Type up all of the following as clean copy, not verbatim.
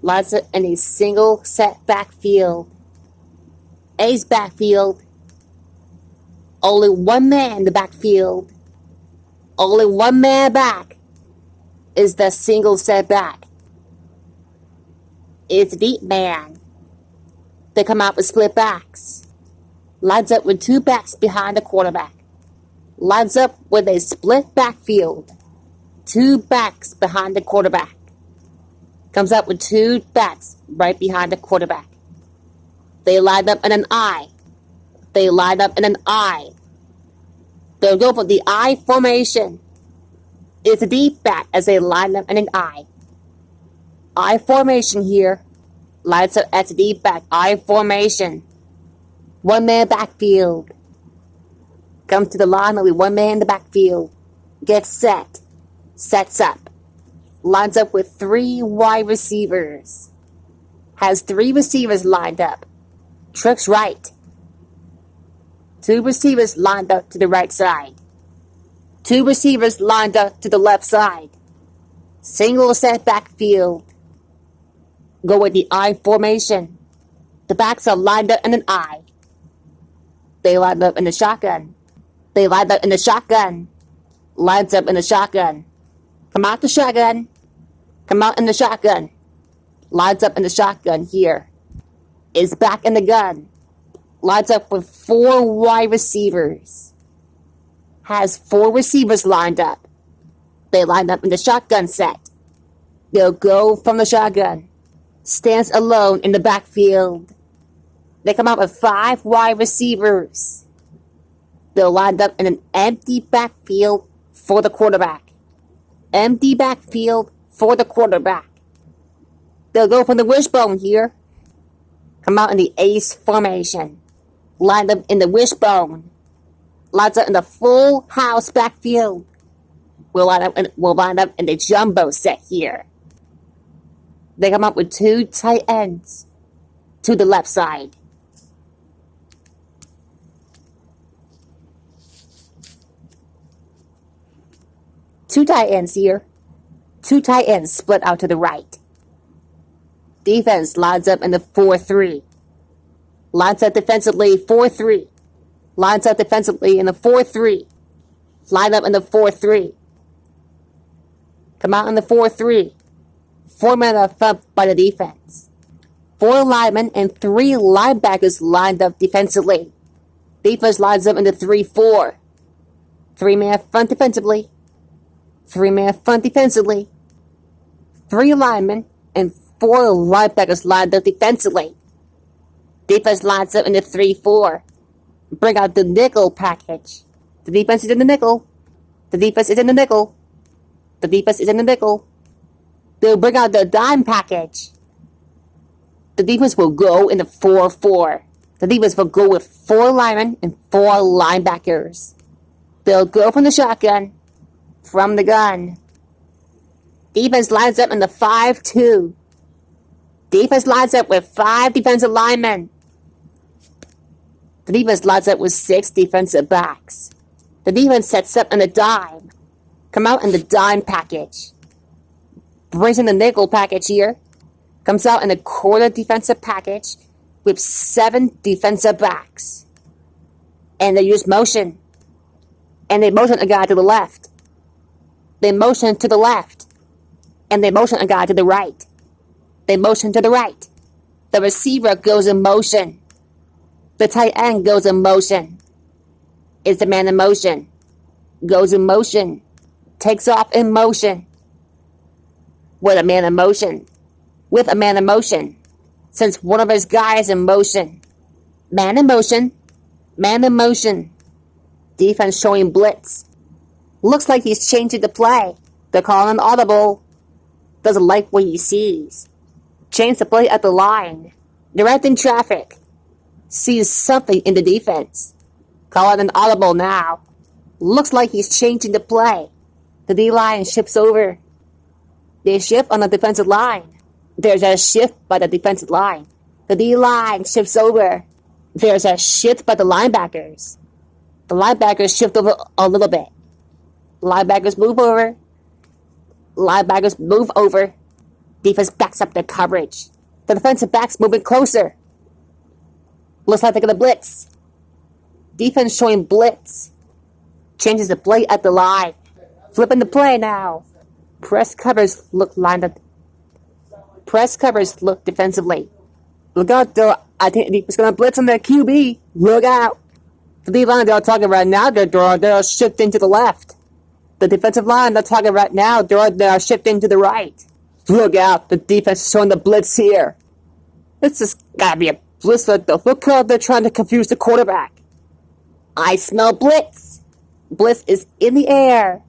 Lines up in a single set backfield. A's backfield. Only one man in the backfield. Only one man back is the single set back. It's a deep man. They come out with split backs. Lines up with two backs behind the quarterback. Lines up with a split backfield. Two backs behind the quarterback. Comes up with two backs right behind the quarterback. They line up in an I. They line up in an I. They'll go for the I formation. It's a deep back as they line up in an I. I formation here. Lines up as a deep back. I formation. One man backfield. Comes to the line with one man in the backfield. Gets set. Sets up. Lines up with three wide receivers. Has three receivers lined up. Tricks right. Two receivers lined up to the right side. Two receivers lined up to the left side. Single set backfield. Go with the I formation. The backs are lined up in an I. They lined up in the shotgun. They lined up in the shotgun. Lines up in the shotgun. Come out the shotgun. Come out in the shotgun. Lines up in the shotgun here. Is back in the gun. Lines up with four wide receivers. Has four receivers lined up. They line up in the shotgun set. They'll go from the shotgun. Stands alone in the backfield. They come out with five wide receivers. They'll line up in an empty backfield for the quarterback. Empty backfield for the quarterback. They'll go from the wishbone here. Come out in the ace formation. Line up in the wishbone. Lines up in the full house backfield. We'll line up in the jumbo set here. They come up with two tight ends to the left side. Two tight ends here. Two tight ends split out to the right. Defense lines up in the 4-3. Lines up defensively 4-3. Lines up defensively in the 4-3. Line up in the 4-3. Come out in the 4-3. Four men are up by the defense. Four linemen and three linebackers lined up defensively. Defense lines up in the 3-4. Three-man front defensively. Three-man front defensively. Three linemen and four linebackers lined up defensively. Defense lines up in the 3-4. Bring out the nickel package. The defense is in the nickel. The defense is in the nickel. The defense is in the nickel. They'll bring out the dime package. The defense will go in the 4-4. The defense will go with four linemen and four linebackers. They'll go from the shotgun. From the gun. Defense lines up in the 5-2. Defense lines up with five defensive linemen. The defense lines up with six defensive backs. The defense sets up in the dime. Come out in the dime package. Brings in the nickel package here. Comes out in the quarter defensive package with seven defensive backs. And they use motion. And they motion a guy to the left. They motion to the left. And they motion a guy to the right. They motion to the right. The receiver goes in motion. The tight end goes in motion. Is the man in motion. Goes in motion. Takes off in motion. With a man in motion. With a man in motion. Since one of his guys in motion. Man in motion. Man in motion. Defense showing blitz. Looks like he's changing the play. They're calling an audible. Doesn't like what he sees. Change the play at the line. Directing traffic. Sees something in the defense. Call it an audible now. Looks like he's changing the play. The D-line shifts over. They shift on the defensive line. There's a shift by the defensive line. The D-line shifts over. There's a shift by the linebackers. The linebackers shift over a little bit. Linebackers move over. Linebackers move over. Defense backs up their coverage. The defensive backs moving closer. Looks like they're gonna blitz. Defense showing blitz. Changes the play at the line. Flipping the play now. Press covers look lined up. Press covers look defensively. Look out though. I think it's gonna blitz on their QB. Look out. The D line they're talking right now, they're shifting to the left. The defensive line they're talking right now, they're shifting to the right. Look out. The defense is showing the blitz here. This has gotta be a blitz. Look how they're trying to confuse the quarterback. I smell blitz. Blitz is in the air.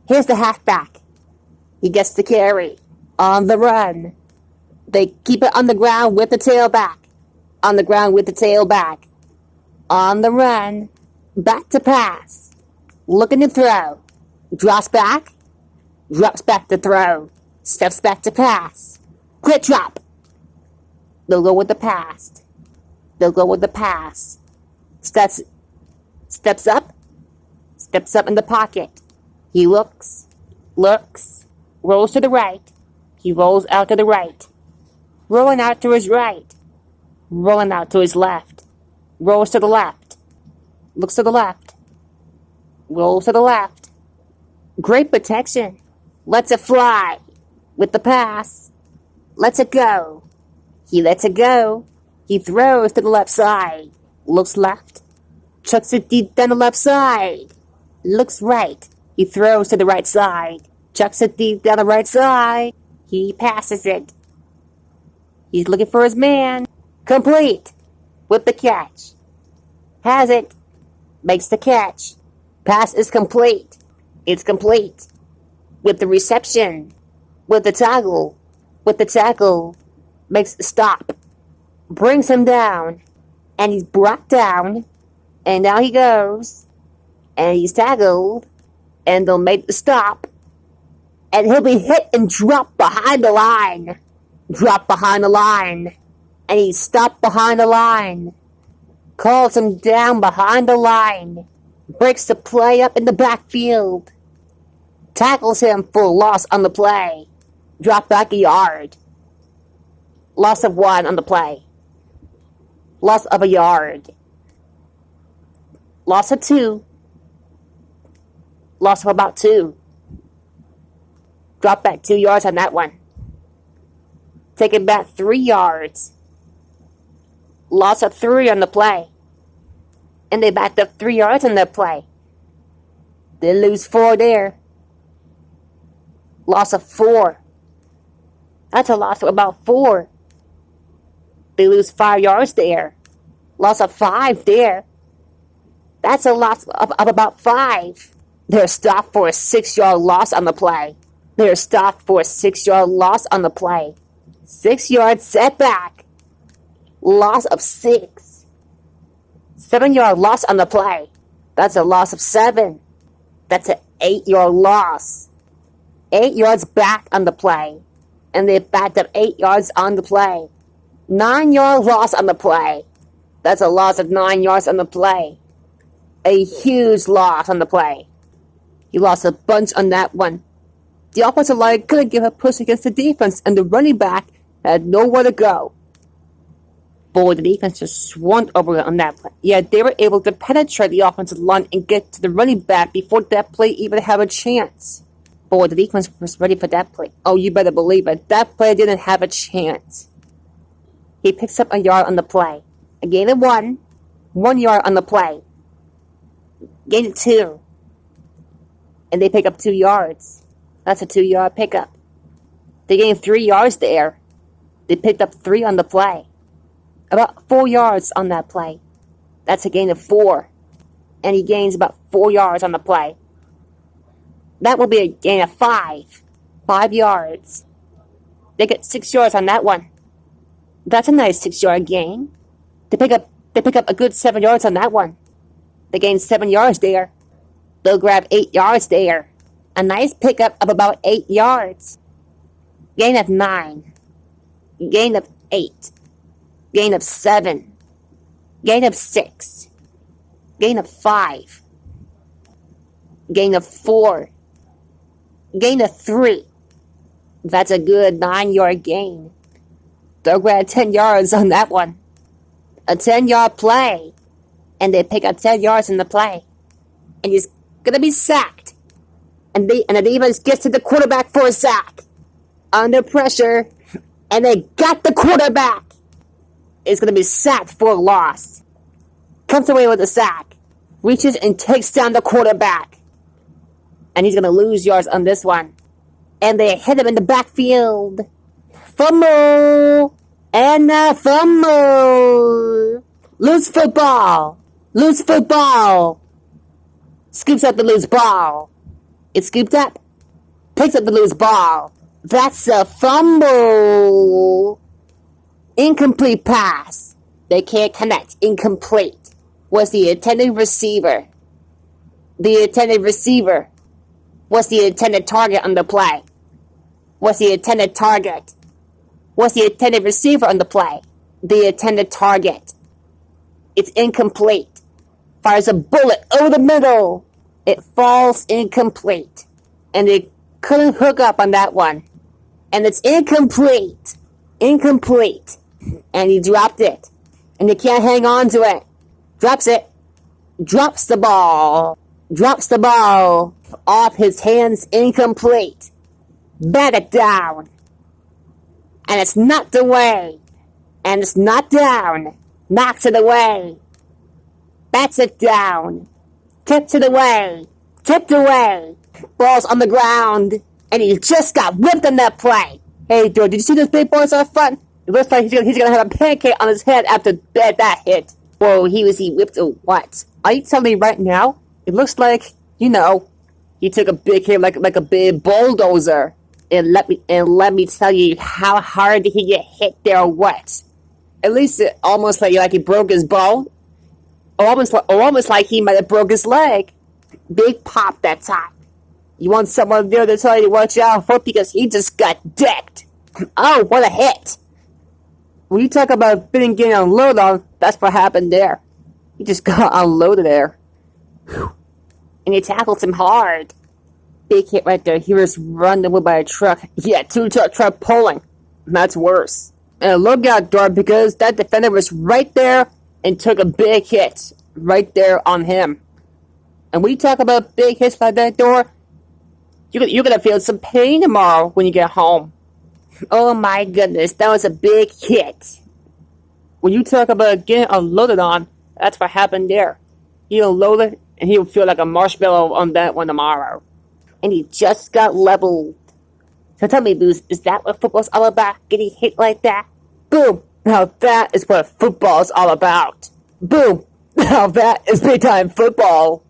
Here's the halfback. He gets the carry. On the run. They keep it on the ground with the tailback. On the ground with the tailback. On the run. Back to pass. Looking to throw. Drops back. Drops back to throw. Steps back to pass. Quick drop. They'll go with the pass. They'll go with the pass. Steps up. Steps up in the pocket. He looks, rolls to the right. He rolls out to the right. Rolling out to his right. Rolling out to his left. Rolls to the left. Looks to the left. Rolls to the left. Great protection. Lets it fly. With the pass. Lets it go. He lets it go. He throws to the left side. Looks left. Chucks it deep down the left side. Looks right. He throws to the right side. Chucks it deep down the right side. He passes it. He's looking for his man. Complete. With the catch. Has it. Makes the catch. Pass is complete. It's complete. With the reception. With the tackle. With the tackle. Makes the stop. Brings him down. And he's brought down. And now he goes. And he's tackled. And they'll make the stop. And he'll be hit and dropped behind the line. Dropped behind the line. And he's stopped behind the line. Calls him down behind the line. Breaks the play up in the backfield. Tackles him for loss on the play. Drop back a yard. Loss of 1 on the play. Loss of a yard. Loss of 2. Loss of about 2. Drop back 2 yards on that one. Take it back 3 yards. Loss of 3 on the play. And they backed up 3 yards on that play. They lose 4 there. Loss of 4. That's a loss of about 4. They lose 5 yards there. Loss of 5 there. That's a loss of about 5. They're stopped for a 6-yard loss on the play. They're stopped for a 6-yard loss on the play. 6-yard setback. Loss of 6. 7-yard loss on the play. That's a loss of 7. That's an 8-yard loss. 8 yards back on the play. And they backed up 8 yards on the play. 9-yard loss on the play. That's a loss of 9 yards on the play. A huge loss on the play. He lost a bunch on that one. The offensive line couldn't give a push against the defense, and the running back had nowhere to go. Boy, the defense just swarmed over on that play. Yeah, they were able to penetrate the offensive line and get to the running back before that play even had a chance. Boy, the defense was ready for that play. Oh, you better believe it. That play didn't have a chance. He picks up a yard on the play. A gain of 1. 1 yard on the play. Gain of 2. And they pick up 2 yards. That's a 2-yard pickup. They gained 3 yards there. They picked up 3 on the play. About 4 yards on that play. That's a gain of 4. And he gains about 4 yards on the play. That will be a gain of 5. 5 yards. They get 6 yards on that one. That's a nice 6-yard gain. They pick up a good 7 yards on that one. They gain 7 yards there. They'll grab 8 yards there. A nice pickup of about 8 yards. Gain of 9. Gain of 8. Gain of 7. Gain of 6. Gain of 5. Gain of 4. Gain of 3. That's a good 9-yard gain. They'll grab 10 yards on that one. A 10-yard play. And they pick up 10 yards in the play. And he's going to be sacked. And the defense gets to the quarterback for a sack. Under pressure. And they got the quarterback. It's going to be sacked for a loss. Comes away with a sack. Reaches and takes down the quarterback. And he's going to lose yards on this one. And they hit him in the backfield. Fumble! And a fumble! Loose football! Loose football! Scoops up the loose ball. It's scooped up. Picks up the loose ball. That's a fumble! Incomplete pass. They can't connect. Incomplete. Was the intended receiver. The intended receiver. Was the intended target on the play. Was the intended target. Was the intended receiver on the play. The intended target. It's incomplete. Fires a bullet over the middle. It falls incomplete. And they couldn't hook up on that one. And it's incomplete. Incomplete. And he dropped it. And they can't hang on to it. Drops it. Drops the ball. Drops the ball off his hands, incomplete. Bat it down. And it's knocked away. And it's knocked down. Knocks it away. Bats it down. Tipped it away. Tipped away. Ball's on the ground. And he just got whipped on that play. Hey, dude, did you see those big boys up front? It looks like he's gonna have a pancake on his head after that hit. Whoa, he whipped a what? Are you telling me right now? It looks like, he took a big hit like a big bulldozer. And let me tell you how hard did he get hit there or what? At least it almost like he broke his bone. Or almost like he might have broke his leg. Big pop that time. You want someone there to tell you to watch out for because he just got decked. Oh, what a hit. When you talk about getting unloaded on, that's what happened there. He just got unloaded there. Whew. And he tackled him hard. Big hit right there. He was run over by a truck. Yeah, 2-truck pulling. That's worse. And look out, Dor, because that defender was right there and took a big hit right there on him. And when you talk about big hits like that, Dor, you're gonna feel some pain tomorrow when you get home. Oh my goodness, that was a big hit. When you talk about getting unloaded on, that's what happened there. He unloaded, and he'll feel like a marshmallow on that one tomorrow. And he just got leveled. So tell me, Booze, is that what football's all about? Getting hit like that? Boom! Now that is what football's all about. Boom! Now that is big time football.